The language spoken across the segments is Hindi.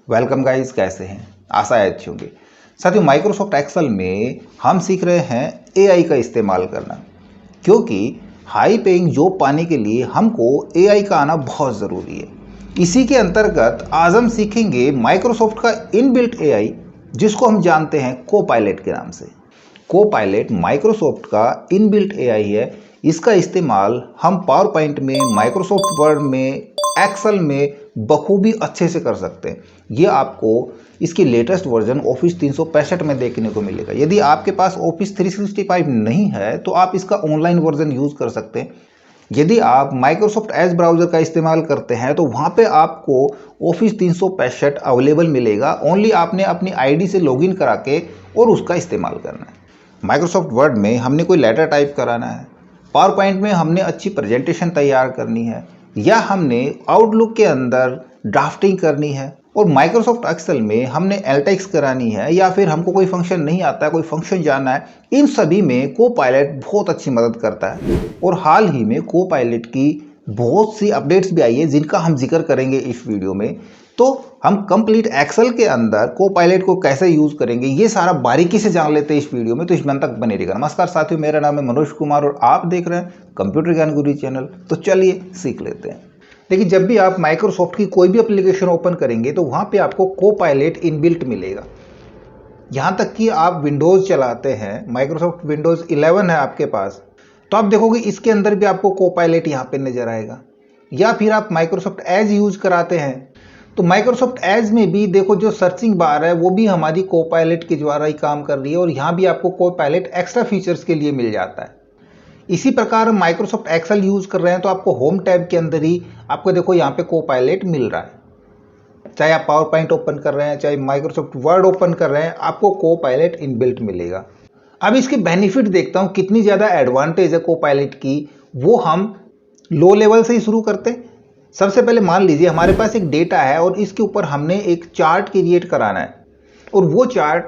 वेलकम गाइस, कैसे हैं? आशा है अच्छे होंगे। साथियों, माइक्रोसॉफ्ट एक्सेल में हम सीख रहे हैं एआई का इस्तेमाल करना, क्योंकि हाई पेइंग जॉब पाने के लिए हमको एआई का आना बहुत ज़रूरी है। इसी के अंतर्गत आज हम सीखेंगे माइक्रोसॉफ्ट का इनबिल्ट एआई, जिसको हम जानते हैं कोपायलट के नाम से। कोपायलट माइक्रोसॉफ्ट का इनबिल्ट एआई है। इसका इस्तेमाल हम पावर पॉइंट में, माइक्रोसॉफ्ट वर्ड में, एक्सेल में बखूबी अच्छे से कर सकते हैं। ये आपको इसकी लेटेस्ट वर्जन ऑफिस 365 में देखने को मिलेगा। यदि आपके पास ऑफिस 365 नहीं है तो आप इसका ऑनलाइन वर्जन यूज़ कर सकते हैं। यदि आप माइक्रोसॉफ्ट एज ब्राउज़र का इस्तेमाल करते हैं तो वहाँ पे आपको ऑफिस 365 अवेलेबल मिलेगा। ओनली आपने अपनी आईडी से लॉगिन करा के और उसका इस्तेमाल करना है। माइक्रोसॉफ्ट वर्ड में हमने कोई लेटर टाइप कराना है, पावर पॉइंट में हमने अच्छी प्रेजेंटेशन तैयार करनी है, या हमने आउटलुक के अंदर ड्राफ्टिंग करनी है, और माइक्रोसॉफ्ट एक्सेल में हमने एलटेक्स करानी है, या फिर हमको कोई फंक्शन नहीं आता है, कोई फंक्शन जानना है, इन सभी में कोपायलट बहुत अच्छी मदद करता है। और हाल ही में कोपायलट की बहुत सी अपडेट्स भी आई है जिनका हम जिक्र करेंगे इस वीडियो में। तो हम कंप्लीट एक्सेल के अंदर कोपायलट को कैसे यूज करेंगे ये सारा बारीकी से जान लेते हैं इस वीडियो में, तो इस अंत तक बने रहिएगा। नमस्कार साथियों, मेरा नाम है मनोज कुमार और आप देख रहे हैं कंप्यूटर ज्ञान गुरु चैनल। तो चलिए सीख लेते हैं। देखिए, जब भी आप माइक्रोसॉफ्ट की कोई भी एप्लीकेशन ओपन करेंगे तो वहां पे आपको कोपायलट इनबिल्ट मिलेगा। यहां तक कि आप विंडोज चलाते हैं, माइक्रोसॉफ्ट विंडोज 11 है आपके पास, तो आप देखोगे इसके अंदर भी आपको कोपायलट यहाँ पे नजर आएगा। या फिर आप माइक्रोसॉफ्ट एज यूज कराते हैं तो माइक्रोसॉफ्ट एज में भी देखो जो सर्चिंग बार है वो भी हमारी कोपायलट के द्वारा ही काम कर रही है, और यहाँ भी आपको कोपायलट एक्स्ट्रा फीचर्स के लिए मिल जाता है। इसी प्रकार माइक्रोसॉफ्ट एक्सेल यूज कर रहे हैं तो आपको होम टैब के अंदर ही आपको देखो यहाँ पे कोपायलट मिल रहा है। चाहे आप पावर पॉइंट ओपन कर रहे हैं, चाहे माइक्रोसॉफ्ट वर्ड ओपन कर रहे हैं, आपको कोपायलट इनबिल्ट मिलेगा। अब इसके बेनिफिट देखता हूँ कितनी ज़्यादा एडवांटेज है कोपायलट की, वो हम लो लेवल से ही शुरू करते हैं। सबसे पहले मान लीजिए हमारे पास एक डेटा है और इसके ऊपर हमने एक चार्ट क्रिएट कराना है, और वो चार्ट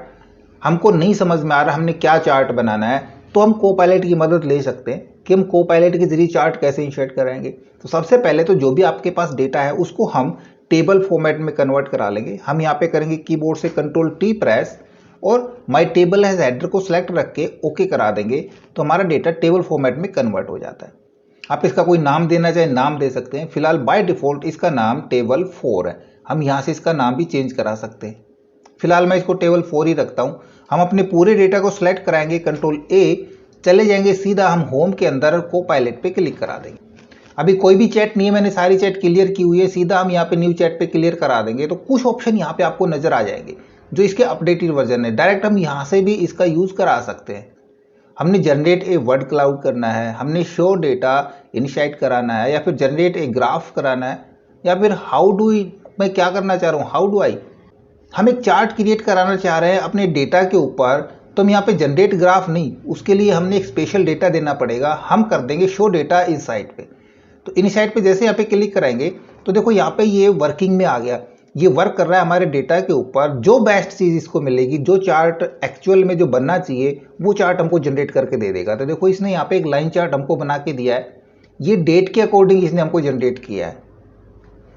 हमको नहीं समझ में आ रहा हमने क्या चार्ट बनाना है, तो हम कोपायलट की मदद ले सकते हैं कि हम कोपायलट के जरिए चार्ट कैसे इंसर्ट कराएंगे। तो सबसे पहले तो जो भी आपके पास डेटा है उसको हम टेबल फॉर्मेट में कन्वर्ट करा लेंगे। हम यहाँ पे करेंगे कीबोर्ड से Ctrl+T प्रेस और माई टेबल एज हेडर को सिलेक्ट रख के ओके करा देंगे, तो हमारा डेटा टेबल फॉर्मेट में कन्वर्ट हो जाता है। आप इसका कोई नाम देना चाहे नाम दे सकते हैं। फिलहाल बाय डिफॉल्ट इसका नाम टेबल 4 है। हम यहाँ से इसका नाम भी चेंज करा सकते हैं। फिलहाल मैं इसको टेबल 4 ही रखता हूँ। हम अपने पूरे डेटा को सिलेक्ट कराएंगे, Ctrl+A, चले जाएंगे सीधा हम होम के अंदर और कोपायलट पे क्लिक करा देंगे। अभी कोई भी चैट नहीं है, मैंने सारी चैट क्लियर की हुई है। सीधा हम यहाँ पे न्यू चैट पे क्लियर करा देंगे तो कुछ ऑप्शन यहाँ पे आपको नजर आ जाएंगे जो इसके अपडेटेड वर्जन है। डायरेक्ट हम यहाँ से भी इसका यूज करा सकते हैं। हमने जनरेट ए वर्ड क्लाउड करना है, हमने शो डेटा इनिशिएट कराना है, या फिर जनरेट ए ग्राफ कराना है, या फिर हाउ डू, मैं क्या करना चाह रहा हूँ, हाउ डू आई, हम एक चार्ट क्रिएट कराना चाह रहे हैं अपने डेटा के ऊपर, तो हम यहाँ पे जनरेट ग्राफ नहीं, उसके लिए हमने एक स्पेशल डेटा देना पड़ेगा। हम कर देंगे शो डेटा इनसाइट पे। तो इनसाइट पे जैसे यहाँ पे क्लिक कराएंगे तो देखो यहाँ पे ये वर्किंग में आ गया। ये वर्क कर रहा है हमारे डेटा के ऊपर। जो बेस्ट चीज़ इसको मिलेगी, जो चार्ट एक्चुअल में जो बनना चाहिए वो चार्ट हमको जनरेट करके दे देगा। तो देखो इसने यहाँ पे एक लाइन चार्ट हमको बना के दिया है। ये डेट के अकॉर्डिंग इसने हमको जनरेट किया है,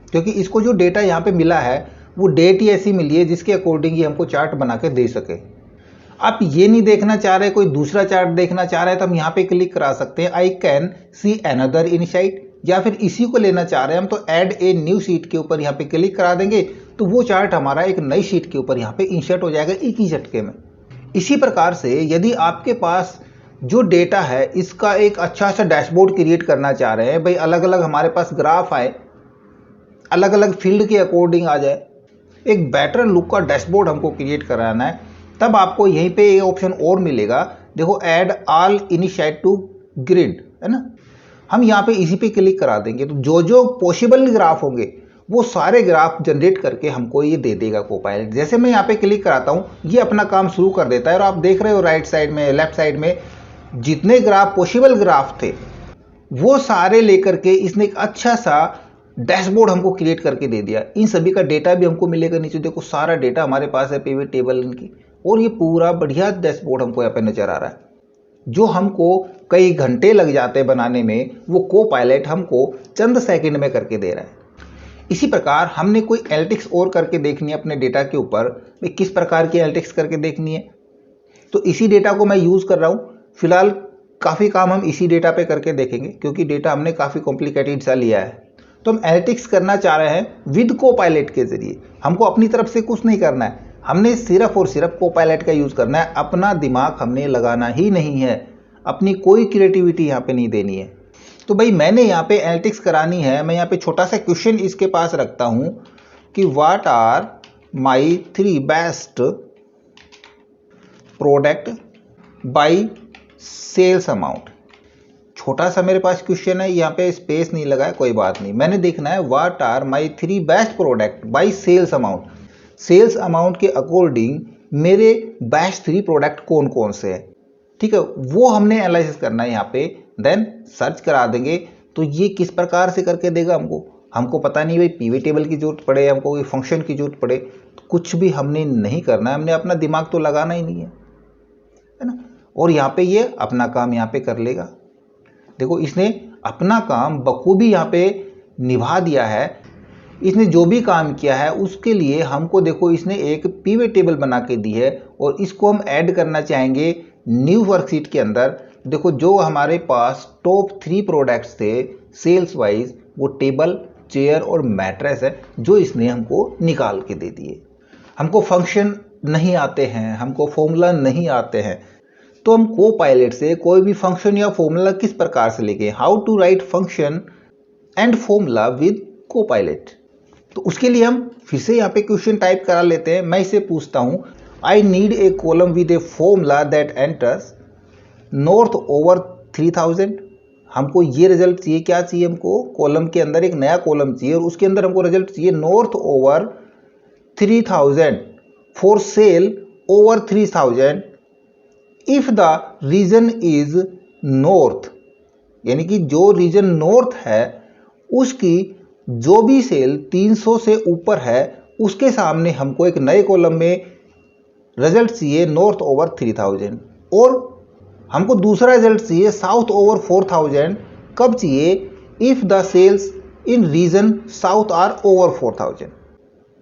क्योंकि इसको जो डेटा यहाँ पे मिला है वो डेट ही ऐसी मिली है जिसके अकॉर्डिंग ये हमको चार्ट बना के दे सके। आप ये नहीं देखना चाह रहे, कोई दूसरा चार्ट देखना चाह रहे हैं, तो हम यहाँ पे क्लिक करा सकते हैं I can see another insight, या फिर इसी को लेना चाह रहे हैं हम तो ऐड ए न्यू शीट के ऊपर यहाँ पे क्लिक करा देंगे, तो वो चार्ट हमारा एक नई शीट के ऊपर यहाँ पे इंसर्ट हो जाएगा एक ही झटके में। इसी प्रकार से यदि आपके पास जो डेटा है इसका एक अच्छा सा डैशबोर्ड क्रिएट करना चाह रहे हैं, भाई अलग अलग हमारे पास ग्राफ आए, अलग अलग फील्ड के अकॉर्डिंग आ जाए, एक बेटर लुक का डैशबोर्ड हमको क्रिएट कराना है, तब आपको यहीं पे एक ऑप्शन और मिलेगा। देखो add all initiate to grid, है ना। हम यहाँ पे इसी पे क्लिक करा देंगे तो जो जो पॉसिबल ग्राफ होंगे वो सारे ग्राफ जनरेट करके हमको ये दे देगा कोपायलट। जैसे मैं यहाँ पे क्लिक कराता हूँ ये अपना काम शुरू कर देता है, और आप देख रहे हो राइट साइड में, लेफ्ट साइड में जितने ग्राफ पॉसिबल ग्राफ थे वो सारे लेकर के इसने एक अच्छा सा डैशबोर्ड हमको क्रिएट करके दे दिया। इन सभी का डेटा भी हमको मिलेगा नीचे। देखो सारा डेटा हमारे पास है, पिवट टेबल इनकी, और ये पूरा बढ़िया डैशबोर्ड हमको यहाँ पे नजर आ रहा है। जो हमको कई घंटे लग जाते हैं बनाने में, वो कोपायलट हमको चंद सेकंड में करके दे रहा है। इसी प्रकार हमने कोई एनालिटिक्स और करके देखनी है अपने डेटा के ऊपर। भाई किस प्रकार की एनालिटिक्स करके देखनी है, तो इसी डेटा को मैं यूज़ कर रहा हूँ फिलहाल। काफ़ी काम हम इसी डेटा पे करके देखेंगे क्योंकि डेटा हमने काफ़ी कॉम्प्लिकेटेड सा लिया है। तो हम एनालिटिक्स करना चाह रहे हैं विद कोपायलट के जरिए। हमको अपनी तरफ से कुछ नहीं करना है, हमने सिर्फ और सिर्फ कोपायलट का यूज़ करना है। अपना दिमाग हमने लगाना ही नहीं है, अपनी कोई क्रिएटिविटी यहाँ पे नहीं देनी है। तो भाई मैंने यहाँ पे एनालिटिक्स करानी है। मैं यहाँ पे छोटा सा क्वेश्चन इसके पास रखता हूँ कि what are my 3 best product by sales amount. छोटा सा मेरे पास क्वेश्चन है, यहाँ पे स्पेस नहीं लगा है, कोई बात नहीं। मैंने देखना है what are my 3 best product by sales amount. Sales amount के अकॉर्डिंग मेरे बेस्ट 3 प्रोडक्ट कौन कौन से हैं, ठीक है, वो हमने एनालिसिस करना है यहाँ पे। देन सर्च करा देंगे तो ये किस प्रकार से करके देगा हमको पता नहीं भाई पीवी टेबल की जरूरत पड़े, हमको कोई फंक्शन की जरूरत पड़े, तो कुछ भी हमने नहीं करना है। हमने अपना दिमाग तो लगाना ही नहीं है ना। और यहाँ पे ये अपना काम यहाँ पे कर लेगा। देखो इसने अपना काम बखूबी यहाँ पे निभा दिया है। इसने जो भी काम किया है उसके लिए हमको देखो इसने एक पीवी टेबल बना के दी है और इसको हम ऐड करना चाहेंगे न्यू वर्कशीट के अंदर। देखो जो हमारे पास टॉप 3 प्रोडक्ट्स थे सेल्स वाइज, वो टेबल, चेयर और मैट्रेस है जो इसने हमको निकाल के दे दिए। हमको फंक्शन नहीं आते हैं, हमको फॉर्मूला नहीं आते हैं, तो हम कोपायलट से कोई भी फंक्शन या फॉर्मूला किस प्रकार से लेंगे, how to write function and formula with Copilot. तो उसके लिए हम फिर से यहाँ पे क्वेश्चन टाइप करा लेते हैं। मैं इसे पूछता हूँ I need a column with a formula that enters north over 3000। हमको ये रिजल्ट चाहिए, क्या चाहिए हमको, कॉलम के अंदर एक नया कॉलम चाहिए और उसके अंदर हमको रिजल्ट चाहिए north over 3000 for sale over 3000 if the region is north. यानी कि जो रीजन नॉर्थ है उसकी जो भी सेल 300 से ऊपर है उसके सामने हमको एक नए कॉलम में रिजल्ट चाहिए नॉर्थ ओवर 3000। और हमको दूसरा रिजल्ट चाहिए साउथ ओवर 4000। कब चाहिए, if the sales in region south are over 4000,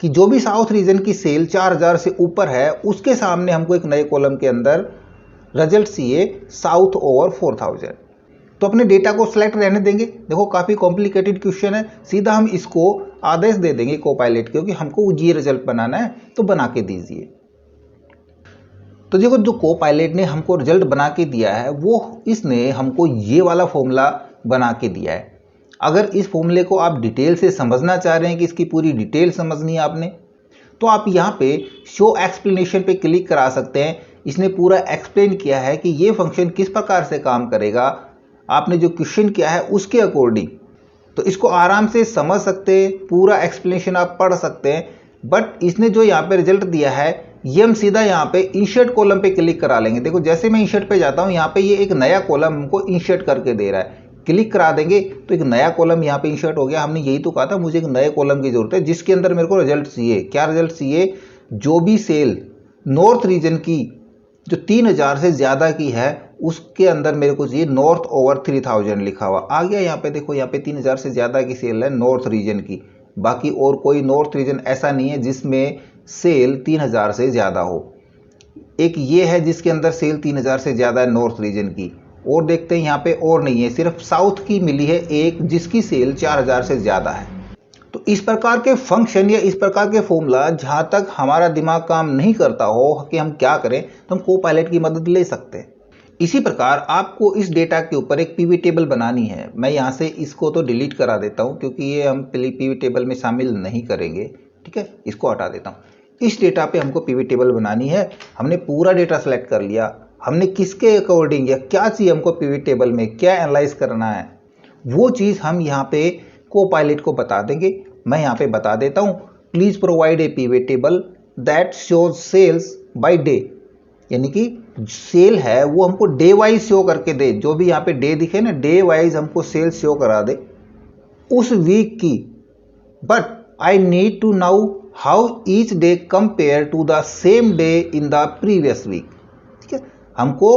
कि जो भी साउथ रीजन की सेल 4000 से ऊपर है उसके सामने हमको एक नए कॉलम के अंदर रिजल्ट चाहिए साउथ ओवर 4000। तो अपने डेटा को सिलेक्ट रहने देंगे। देखो काफ़ी कॉम्प्लिकेटेड क्वेश्चन है, सीधा हम इसको आदेश दे देंगे कोपायलट, क्योंकि हमको ये रिजल्ट बनाना है तो बना के दीजिए। तो देखो जो कोपायलट ने हमको रिजल्ट बना के दिया है वो इसने हमको ये वाला फॉर्मूला बना के दिया है। अगर इस फॉर्मूले को आप डिटेल से समझना चाह रहे हैं कि इसकी पूरी डिटेल समझनी है आपने, तो आप यहाँ पे शो एक्सप्लेनेशन पे क्लिक करा सकते हैं। इसने पूरा एक्सप्लेन किया है कि ये फंक्शन किस प्रकार से काम करेगा, आपने जो क्वेश्चन किया है उसके अकॉर्डिंग। तो इसको आराम से समझ सकते हैं, पूरा एक्सप्लेनेशन आप पढ़ सकते हैं। बट इसने जो यहाँ पे रिजल्ट दिया है ये हम सीधा यहाँ पे इंसर्ट कॉलम पे क्लिक करा लेंगे। देखो जैसे मैं इंसर्ट पे जाता हूँ यहाँ पे ये एक नया कॉलम हमको इंसर्ट करके दे रहा है, क्लिक करा देंगे तो एक नया कॉलम यहाँ पे इंसर्ट हो गया। हमने यही तो कहा था मुझे एक नए कॉलम की जरूरत है जिसके अंदर मेरे को रिजल्ट चाहिए। क्या रिजल्ट चाहिए, जो भी सेल नॉर्थ रीजन की जो 3000 से ज़्यादा की है उसके अंदर मेरे को चाहिए नॉर्थ ओवर 3000 लिखा हुआ आ गया। यहाँ पे देखो यहाँ पे 3000 से ज़्यादा की सेल है नॉर्थ रीजन की, बाकी और कोई नॉर्थ रीजन ऐसा नहीं है जिसमें सेल 3000 से ज़्यादा हो। एक ये है जिसके अंदर सेल 3000 से ज़्यादा है नॉर्थ रीजन की, और देखते हैं यहाँ पे और नहीं है, सिर्फ साउथ की मिली है एक जिसकी सेल 4000 से ज़्यादा है। तो इस प्रकार के फंक्शन या इस प्रकार के फॉर्मूला जहाँ तक हमारा दिमाग काम नहीं करता हो कि हम क्या करें तो हम कोपायलट की मदद ले सकते हैं। इसी प्रकार आपको इस डेटा के ऊपर एक पीवी टेबल बनानी है। मैं यहाँ से इसको तो डिलीट करा देता हूँ क्योंकि ये हम पीवी टेबल में शामिल नहीं करेंगे, ठीक है, इसको हटा देता हूँ। इस डेटा पे हमको पीवी टेबल बनानी है। हमने पूरा डेटा सेलेक्ट कर लिया, हमने किसके अकॉर्डिंग या क्या चाहिए हमको पीवी टेबल में क्या एनालाइज करना है वो चीज़ हम यहाँ पे कोपायलट को बता देंगे। मैं यहाँ पे बता देता हूँ, please provide a PV table that shows sales by day, यानी कि सेल है वो हमको डे वाइज शो करके दे। जो भी यहाँ पे डे दिखे ना, डे वाइज हमको सेल शो करा दे उस वीक की। But I need to now how each day compare to the same day in the previous week. ठीक है, हमको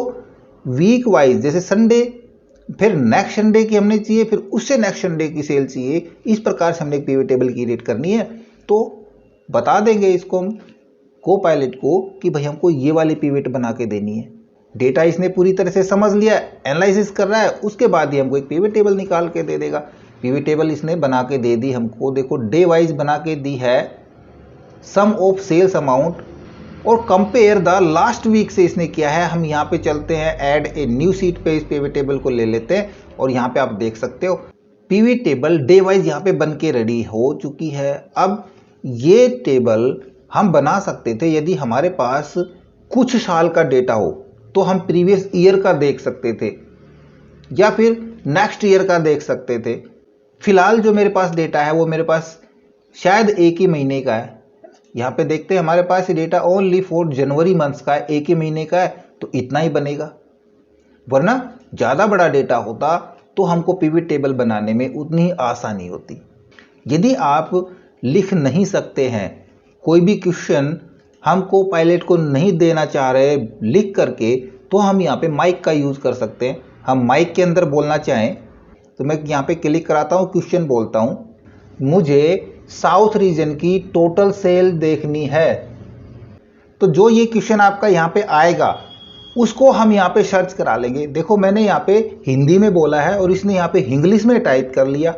वीक वाइज जैसे संडे फिर नेक्स्ट संडे की हमने चाहिए, फिर उससे नेक्स्ट संडे की सेल चाहिए। इस प्रकार से हमने एक पिवट टेबल क्रिएट करनी है। तो बता देंगे इसको हम कोपायलट को कि भाई हमको ये वाली पिवट बना के देनी है। डेटा इसने पूरी तरह से समझ लिया, एनालिसिस कर रहा है, उसके बाद ही हमको एक पिवट टेबल निकाल के दे देगा। पिवट टेबल इसने बना के दे दी हमको, देखो डे वाइज बना के दी है, सम ऑफ सेल्स अमाउंट और कंपेयर द लास्ट वीक से इसने किया है। हम यहाँ पे चलते हैं ऐड ए न्यू सीट पे, इस पिवट टेबल को ले लेते हैं और यहाँ पे आप देख सकते हो पिवट टेबल डे वाइज यहाँ पे बन के रेडी हो चुकी है। अब ये टेबल हम बना सकते थे यदि हमारे पास कुछ साल का डेटा हो, तो हम प्रीवियस ईयर का देख सकते थे या फिर नेक्स्ट ईयर का देख सकते थे। फिलहाल जो मेरे पास डेटा है वो मेरे पास शायद एक ही महीने का है। यहाँ पे देखते हैं हमारे पास ये data only for January months का है, एक ही महीने का है, तो इतना ही बनेगा। वरना ज़्यादा बड़ा डेटा होता तो हमको पिवट टेबल बनाने में उतनी ही आसानी होती। यदि आप लिख नहीं सकते हैं, कोई भी क्वेश्चन हम कोपायलट को नहीं देना चाह रहे लिख करके, तो हम यहाँ पे माइक का यूज़ कर सकते हैं। हम माइक के अंदर बोलना चाहें तो मैं यहाँ पे क्लिक कराता हूँ, क्वेश्चन बोलता हूँ, मुझे साउथ रीजन की टोटल सेल देखनी है। तो जो ये क्वेश्चन आपका यहाँ पे आएगा उसको हम यहाँ पे सर्च करा लेंगे। देखो मैंने यहाँ पे हिंदी में बोला है और इसने यहाँ पे इंग्लिश में टाइप कर लिया।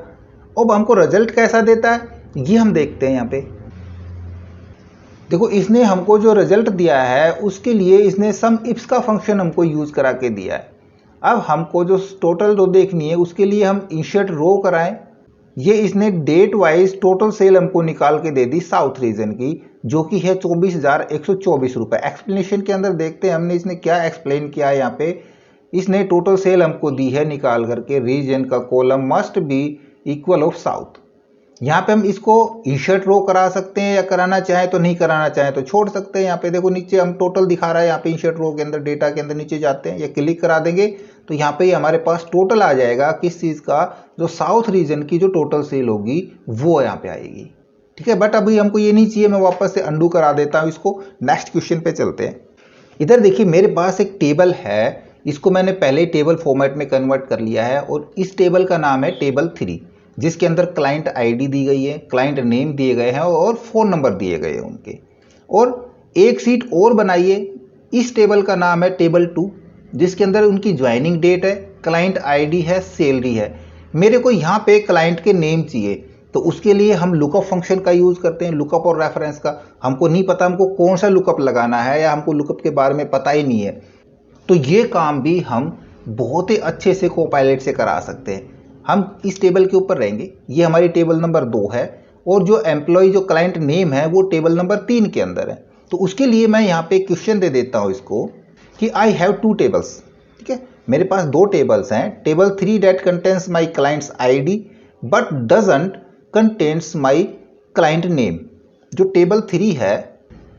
अब हमको रिजल्ट कैसा देता है ये हम देखते हैं। यहाँ पे देखो इसने हमको जो रिजल्ट दिया है उसके लिए इसने सम इफ्स का फंक्शन हमको यूज करा के दिया है। अब हमको जो टोटल रो देखनी है उसके लिए हम इंसर्ट रो कराएं। ये इसने डेट वाइज टोटल सेल हमको निकाल के दे दी साउथ रीजन की, जो कि है 24,124 रुपये। एक्सप्लेनेशन के अंदर देखते हैं हमने इसने क्या एक्सप्लेन किया है। यहाँ पे इसने टोटल सेल हमको दी है निकाल करके, रीजन का column must be equal of south. यहाँ पे हम इसको इंसर्ट रो करा सकते हैं या कराना चाहें तो नहीं कराना चाहें तो छोड़ सकते हैं। यहाँ पे देखो नीचे हम टोटल दिखा रहा है, यहाँ पे इंसर्ट रो के अंदर डेटा के अंदर नीचे जाते हैं या क्लिक करा देंगे तो यहाँ पे हमारे पास टोटल आ जाएगा किस चीज़ का, जो साउथ रीजन की जो टोटल सेल होगी वो यहाँ पे आएगी। ठीक है, बट अभी हमको ये नहीं चाहिए, मैं वापस से अंडू करा देता हूँ इसको। नेक्स्ट क्वेश्चन पे चलते हैं। इधर देखिए मेरे पास एक टेबल है, इसको मैंने पहले ही टेबल फॉर्मेट में कन्वर्ट कर लिया है और इस टेबल का नाम है टेबल 3, जिसके अंदर क्लाइंट आईडी दी गई है, क्लाइंट नेम दिए गए हैं और फ़ोन नंबर दिए गए हैं उनके। और एक सीट और बनाइए, इस टेबल का नाम है टेबल 2, जिसके अंदर उनकी ज्वाइनिंग डेट है, क्लाइंट आईडी है, सैलरी है। मेरे को यहाँ पे क्लाइंट के नेम चाहिए तो उसके लिए हम लुकअप फंक्शन का यूज़ करते हैं, लुकअप और रेफरेंस का। हमको नहीं पता हमको कौन सा लुकअप लगाना है या हमको लुकअप के बारे में पता ही नहीं है, तो ये काम भी हम बहुत ही अच्छे से कोपायलट से करा सकते हैं। हम इस टेबल के ऊपर रहेंगे, ये हमारी टेबल नंबर 2 है और जो एम्प्लॉय जो क्लाइंट नेम है वो टेबल नंबर 3 के अंदर है। तो उसके लिए मैं यहाँ पे क्वेश्चन दे देता हूँ इसको कि आई हैव 2 टेबल्स। ठीक है, मेरे पास 2 टेबल्स हैं, table 3 date contains my clients ID but doesn't contains my client name. जो टेबल 3 है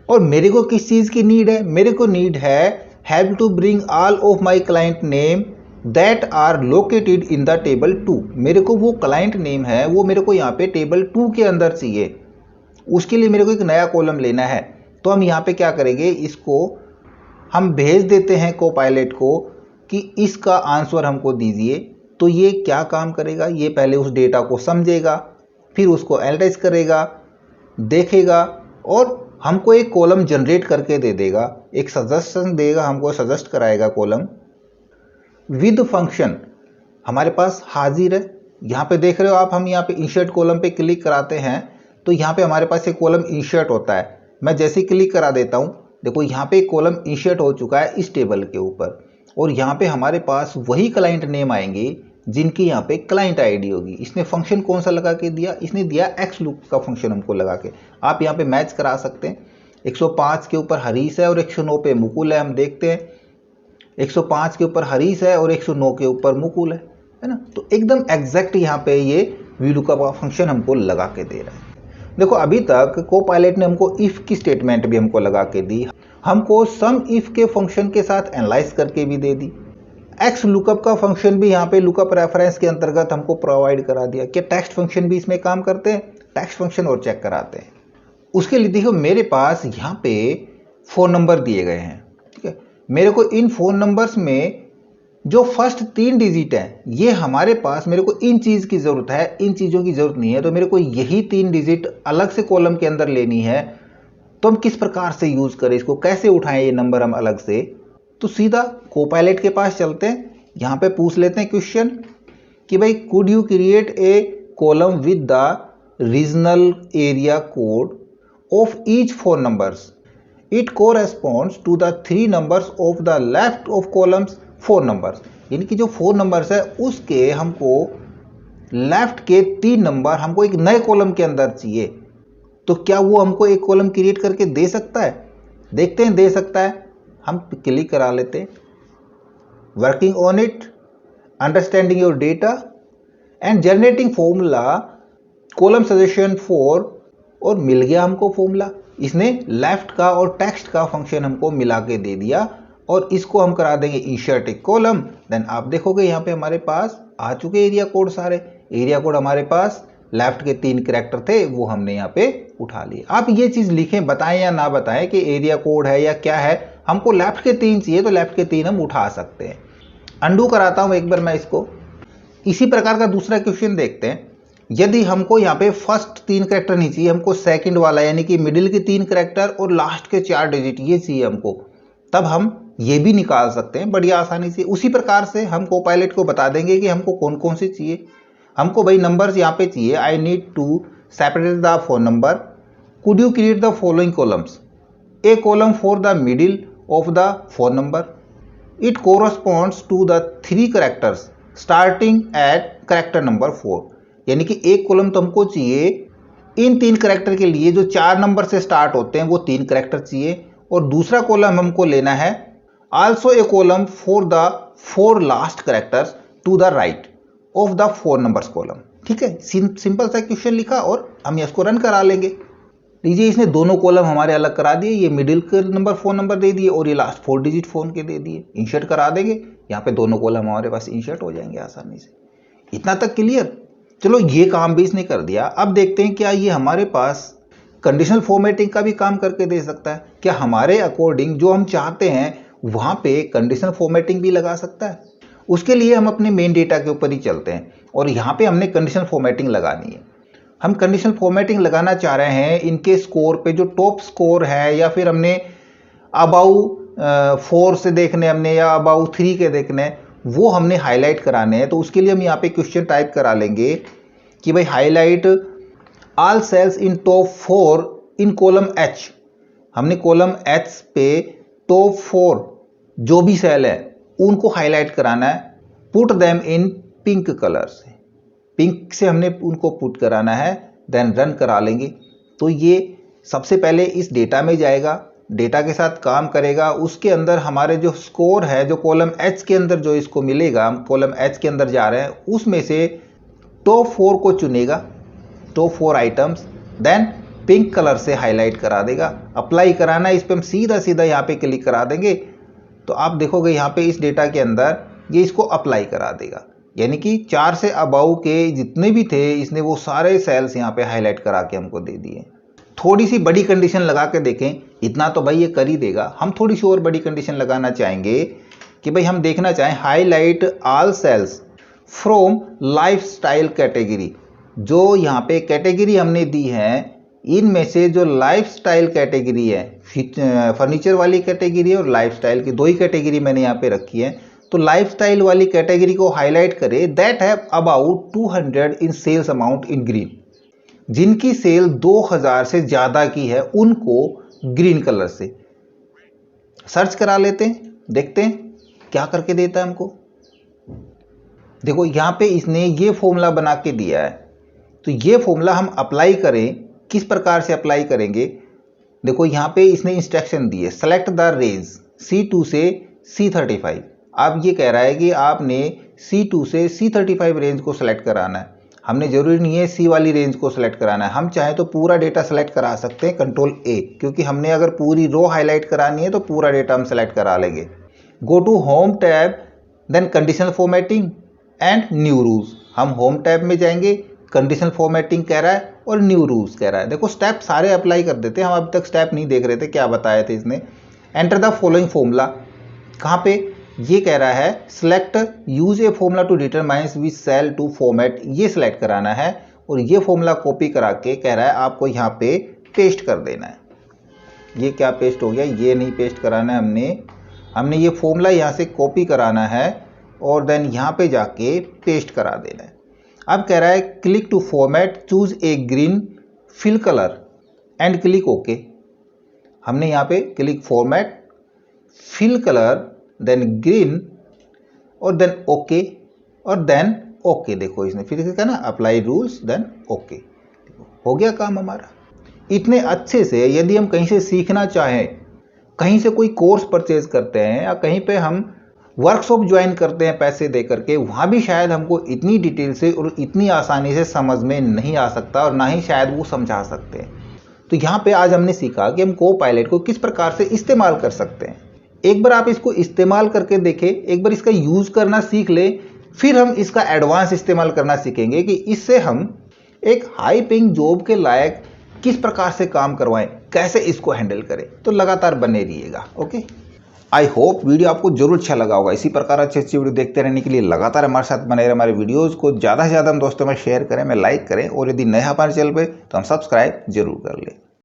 और मेरे को किस चीज़ की नीड है, मेरे को नीड है have to bring all of my client name that are located in the table 2। मेरे को वो क्लाइंट नेम है वो मेरे को यहाँ पे टेबल 2 के अंदर चाहिए। उसके लिए मेरे को एक नया कॉलम लेना है। तो हम यहाँ पे क्या करेंगे, इसको हम भेज देते हैं कोपायलट को कि इसका आंसर हमको दीजिए। तो ये क्या काम करेगा, ये पहले उस डेटा को समझेगा, फिर उसको एनालाइज करेगा, देखेगा और हमको एक कॉलम जनरेट करके दे देगा, एक सजेशन देगा, हमको सजेस्ट कराएगा कॉलम विद फंक्शन हमारे पास हाजिर है। यहाँ पे देख रहे हो आप, हम यहाँ पे इंसर्ट कॉलम पे क्लिक कराते हैं तो यहाँ पे हमारे पास एक कॉलम इंसर्ट होता है। मैं जैसे ही क्लिक करा देता हूँ, देखो यहाँ पे एक कॉलम इंसर्ट हो चुका है इस टेबल के ऊपर और यहाँ पे हमारे पास वही क्लाइंट नेम आएंगे जिनकी यहाँ पे क्लाइंट आईडी होगी। इसने फंक्शन कौन सा लगा के दिया, इसने दिया एक्स लुक का फंक्शन हमको लगा के। आप यहाँ पे मैच करा सकते हैं। 105 के ऊपर हरीश है और 109 पे मुकुल है। हम देखते हैं 105 के ऊपर हरीश है और 109 के ऊपर मुकुल है ना। तो एकदम एग्जैक्ट यहाँ पे ये वीलुकअप का फंक्शन हमको लगा के दे रहा है। देखो अभी तक कोपायलट ने हमको इफ की स्टेटमेंट भी हमको लगा के दी, हमको सम इफ के फंक्शन के साथ एनालाइज करके भी दे दी। एक्स लुकअप का फंक्शन भी यहाँ पे लुकअप रेफरेंस के अंतर्गत हमको प्रोवाइड करा दिया। क्या टेक्स्ट फंक्शन भी इसमें काम करते हैं, टेक्स्ट फंक्शन और चेक कराते हैं। उसके लिए देखो मेरे पास यहाँ पे फ़ोन नंबर दिए गए हैं। ठीक है, मेरे को इन फ़ोन नंबर्स में जो फर्स्ट 3 डिजिट है ये हमारे पास, मेरे को इन चीज़ की ज़रूरत है, इन चीज़ों की ज़रूरत नहीं है, तो मेरे को यही 3 डिजिट अलग से कॉलम के अंदर लेनी है। तो हम किस प्रकार से यूज़ करें इसको, कैसे उठाएं ये नंबर हम अलग से? तो सीधा कोपायलट के पास चलते हैं, यहाँ पे पूछ लेते हैं क्वेश्चन कि भाई could you create a column with the regional area code of each 4 numbers, it corresponds to the 3 numbers of the left of columns 4 numbers. यानी कि जो 4 नंबर्स है उसके हमको लेफ्ट के 3 नंबर हमको एक नए कॉलम के अंदर चाहिए। तो क्या वो हमको एक कॉलम क्रिएट करके दे सकता है? देखते हैं दे सकता है। हम क्लिक करा लेते हैं, working on it, understanding your data and generating formula column suggestion for, और मिल गया हमको फॉर्मूला। इसने लेफ्ट का और टेक्स्ट का फंक्शन हमको मिला के दे दिया और इसको हम करा देंगे इंसर्ट ए कॉलम। देन आप देखोगे यहाँ पे हमारे पास आ चुके एरिया कोड सारे। एरिया कोड हमारे पास लेफ्ट के 3 कैरेक्टर थे वो हमने यहाँ पे उठा लिए। आप ये चीज़ लिखें, बताएं या ना बताएं कि एरिया कोड है या क्या है, हमको लेफ्ट के 3 चाहिए तो लेफ्ट के 3 हम उठा सकते हैं। अंडू कराता हूँ एक बार मैं इसको। इसी प्रकार का दूसरा क्वेश्चन देखते हैं। यदि हमको यहाँ पे फर्स्ट 3 कैरेक्टर नहीं चाहिए, हमको सेकंड वाला यानी कि मिडिल के 3 कैरेक्टर और लास्ट के 4 डिजिट ये चाहिए हमको, तब हम ये भी निकाल सकते हैं बड़ी आसानी से। उसी प्रकार से हम कोपायलट को बता देंगे कि हमको कौन कौन से चाहिए। हमको भाई नंबर्स यहाँ पे चाहिए, I need to separate the 4 number, could you create the following columns, a column for the middle of the 4 number, it corresponds to the 3 characters starting at character number 4। यानी कि एक कॉलम तो हमको चाहिए इन 3 कैरेक्टर के लिए जो 4 नंबर से स्टार्ट होते हैं, वो 3 कैरेक्टर चाहिए। और दूसरा कॉलम हमको लेना है also a column for the 4 last characters to the right of the 4 numbers column. ठीक है, सिंपल सा क्वेश्चन लिखा और हम इसको रन करा लेंगे। लीजिए इसने दोनों कॉलम हमारे अलग करा दिए, ये मिडिल के नंबर 4 नंबर दे दिए और ये लास्ट 4 डिजिट फोन के दे दिए। इंसर्ट करा देंगे, यहाँ पे दोनों कॉलम हमारे पास इंसर्ट हो जाएंगे आसानी से। इतना तक क्लियर? चलो ये काम भी इसने कर दिया। अब देखते हैं क्या ये हमारे पास कंडीशनल फॉर्मेटिंग का भी काम करके दे सकता है। क्या हमारे अकॉर्डिंग जो हम चाहते हैं वहाँ पे कंडीशनल फॉर्मेटिंग भी लगा सकता है? उसके लिए हम अपने मेन डेटा के ऊपर ही चलते हैं और यहाँ पे हमने कंडीशनल फॉर्मेटिंग लगानी है। हम कंडीशनल फॉर्मेटिंग लगाना चाह रहे हैं इनके स्कोर पे, जो टॉप स्कोर है, या फिर हमने अबाउ 4 से देखने हमने या अबाउ 3 के देखने, वो हमने हाईलाइट कराने हैं। तो उसके लिए हम यहाँ पे क्वेश्चन टाइप करा लेंगे कि भाई highlight all sales in top 4 in column H. हमने कॉलम एच पे टॉप 4 जो भी सेल है उनको हाईलाइट कराना है। Put them in pink colour से, पिंक से हमने उनको पुट कराना है। देन रन करा लेंगे तो ये सबसे पहले इस डेटा में जाएगा, डेटा के साथ काम करेगा। उसके अंदर हमारे जो स्कोर है, जो कॉलम एच के अंदर जो इसको मिलेगा, हम कॉलम एच के अंदर जा रहे हैं, उसमें से टॉप 4 को चुनेगा, top 4 items, then pink colour से हाईलाइट करा देगा। अप्लाई कराना है, इस पर हम सीधा सीधा यहाँ पे क्लिक करा देंगे तो आप देखोगे यहाँ पे इस डेटा के अंदर ये इसको अप्लाई करा देगा। यानी कि 4 से अबाउ के जितने भी थे इसने वो सारे सेल्स यहाँ पे हाईलाइट करा के हमको दे दिए। थोड़ी सी बड़ी कंडीशन लगा के देखें, इतना तो भाई ये कर ही देगा। हम थोड़ी सी और बड़ी कंडीशन लगाना चाहेंगे कि भाई हम देखना चाहें highlight all sales from lifestyle category. जो यहाँ पे कैटेगरी हमने दी है इनमें से जो लाइफस्टाइल कैटेगरी है, फर्नीचर वाली कैटेगरी और लाइफस्टाइल की 2 ही कैटेगरी मैंने यहाँ पे रखी है। तो लाइफस्टाइल वाली कैटेगरी को हाईलाइट करें that have about 200 in sales amount in green. जिनकी सेल 2000 से ज़्यादा की है उनको ग्रीन कलर से सर्च करा लेते हैं, देखते हैं क्या करके देता है हमको। देखो यहाँ पे इसने ये फॉर्मूला बना के दिया है, तो ये फॉर्मूला हम अप्लाई करें, किस प्रकार से अप्लाई करेंगे? देखो यहाँ पे इसने इंस्ट्रक्शन दी है, सेलेक्ट द रेंज C2 से C35। अब ये कह रहा है कि आपने C2 से C35 रेंज को सिलेक्ट कराना है। हमने जरूरी नहीं है C वाली रेंज को सिलेक्ट कराना है, हम चाहें तो पूरा डेटा सेलेक्ट करा सकते हैं कंट्रोल A, क्योंकि हमने अगर पूरी रो हाईलाइट करानी है तो पूरा डेटा हम सेलेक्ट करा लेंगे। Go to home tab, then conditional formatting and new rules. हम होम टैब में जाएंगे, कंडीशनल फॉर्मेटिंग कह रहा है और न्यू रूल्स कह रहा है। देखो स्टेप सारे अप्लाई कर देते हैं, हम अभी तक स्टेप नहीं देख रहे थे क्या बताए थे इसने। एंटर द फॉलोइंग फॉर्मूला, कहाँ पे? ये कह रहा है select use a formula to determine which cell to format, ये सिलेक्ट कराना है और ये फॉर्मूला कॉपी करा के कह रहा है आपको यहाँ पे पेस्ट कर देना है। ये क्या पेस्ट हो गया, ये नहीं पेस्ट कराना है, हमने ये फॉर्मूला यहाँ से कॉपी कराना है और देन यहाँ पे जाके पेस्ट करा देना है। अब कह रहा है click to format, choose a green fill colour and click okay. हमने यहाँ पे click format, fill colour, then green और देन ओके और देन ओके। देखो इसने फिर क्या ना, अप्लाई रूल्स देन ओके, हो गया काम हमारा। इतने अच्छे से यदि हम कहीं से सीखना चाहें, कहीं से कोई कोर्स परचेज करते हैं या कहीं पे हम वर्कशॉप ज्वाइन करते हैं पैसे दे करके, वहाँ भी शायद हमको इतनी डिटेल से और इतनी आसानी से समझ में नहीं आ सकता और ना ही शायद वो समझा सकते हैं। तो यहाँ पे आज हमने सीखा कि हम कोपायलट को किस प्रकार से इस्तेमाल कर सकते हैं। एक बार आप इसको इस्तेमाल करके देखें, एक बार इसका यूज़ करना सीख ले, फिर हम इसका एडवांस इस्तेमाल करना सीखेंगे कि इससे हम एक हाई पेइंग जॉब के लायक किस प्रकार से काम करवाएं, कैसे इसको हैंडल करें। तो लगातार बने रहिएगा। ओके, आई होप वीडियो आपको जरूर अच्छा लगा होगा। इसी प्रकार अच्छी अच्छी वीडियो देखते रहने के लिए लगातार हमारे साथ बने रहे। हमारे वीडियोज़ को ज़्यादा से ज़्यादा हम दोस्तों में शेयर करें, में लाइक करें और यदि नया हमारे चैनल पर तो हम सब्सक्राइब जरूर कर लें।